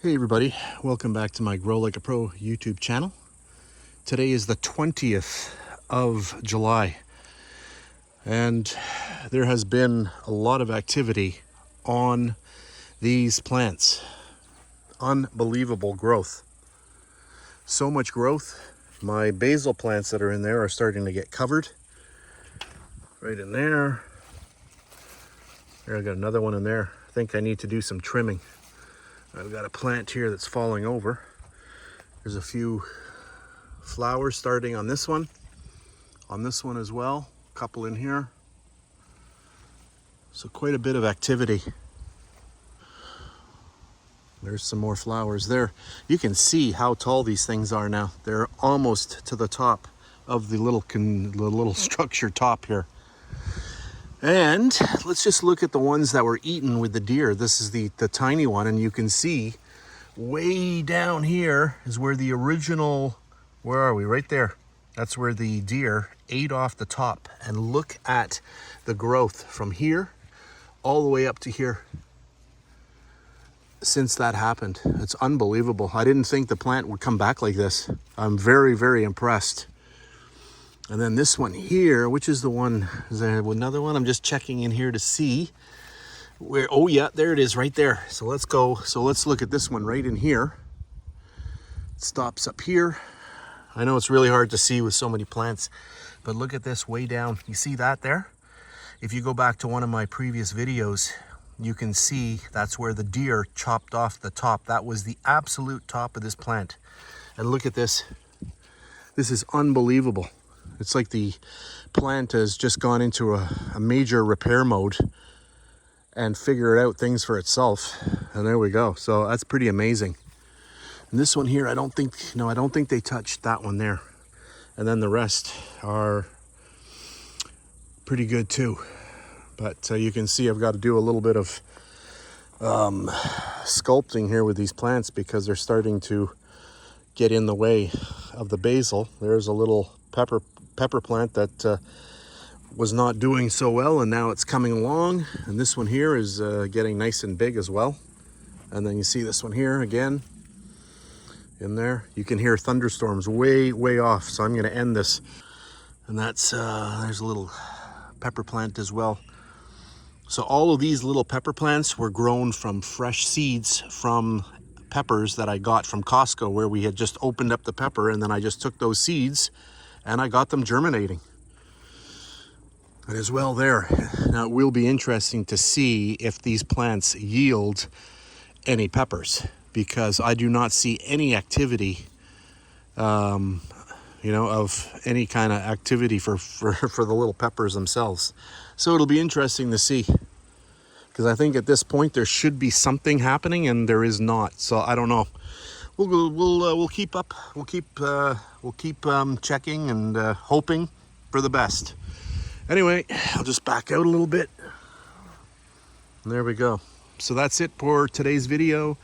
Hey everybody, welcome back to my Grow Like a Pro YouTube channel. Today is the 20th of July and there has been a lot of activity on these plants. Unbelievable growth. So much growth. My basil plants that are in there are starting to get covered. Right in there. There, I got another one in there. I think I need to do some trimming. I've got a plant here that's falling over. There's a few flowers starting on this one as well. A couple in here. So quite a bit of activity. There's some more flowers there. You can see how tall these things are now. They're almost to the top of the little structure top here. And let's just look at the ones that were eaten with the deer. This is the tiny one, and you can see way down here is where the original, where are we? Right there. That's where the deer ate off the top. And look at the growth from here all the way up to here since that happened. It's unbelievable. I didn't think the plant would come back like this. I'm very, very impressed. And then this one here, which is the one, is there another one? I'm just checking in here to see where, oh yeah, there it is right there. So let's go, so let's look at this one right in here. It stops up here. I know it's really hard to see with so many plants, but look at this way down. You see that there? If you go back to one of my previous videos, you can see that's where the deer chopped off the top. That was the absolute top of this plant. And look at this. This is unbelievable. It's like the plant has just gone into a major repair mode and figured out things for itself. And there we go. So that's pretty amazing. And this one here, I don't think they touched that one there. And then the rest are pretty good too. But you can see I've got to do a little bit of sculpting here with these plants because they're starting to get in the way of the basil. There's a little pepper plant that was not doing so well, and now it's coming along. And this one here is getting nice and big as well. And then you see this one here again in there. You can hear thunderstorms way off, so I'm going to end this. And that's there's a little pepper plant as well. So all of these little pepper plants were grown from fresh seeds from peppers that I got from Costco, where we had just opened up the pepper, and then I just took those seeds and I got them germinating. And as well there. Now it will be interesting to see if these plants yield any peppers, because I do not see any activity, of any kind of activity for the little peppers themselves. So it'll be interesting to see, because I think at this point there should be something happening and there is not. So I don't know. We'll keep up. We'll keep checking and hoping for the best. Anyway, I'll just back out a little bit. And there we go. So that's it for today's video.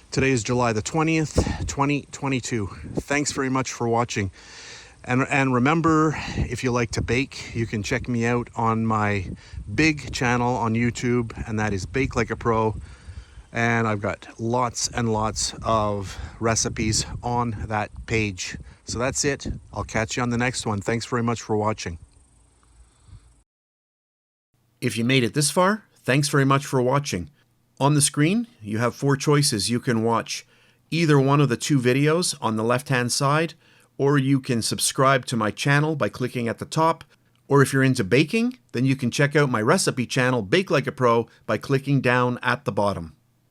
Today is July the 20th, 2022. Thanks very much for watching. And remember, if you like to bake, you can check me out on my big channel on YouTube, and that is Bake Like a Pro. And I've got lots and lots of recipes on that page. So that's it. I'll catch you on the next one. Thanks very much for watching. If you made it this far, thanks very much for watching. On the screen, you have 4 choices. You can watch either one of the 2 videos on the left-hand side, or you can subscribe to my channel by clicking at the top. Or if you're into baking, then you can check out my recipe channel, Bake Like a Pro, by clicking down at the bottom.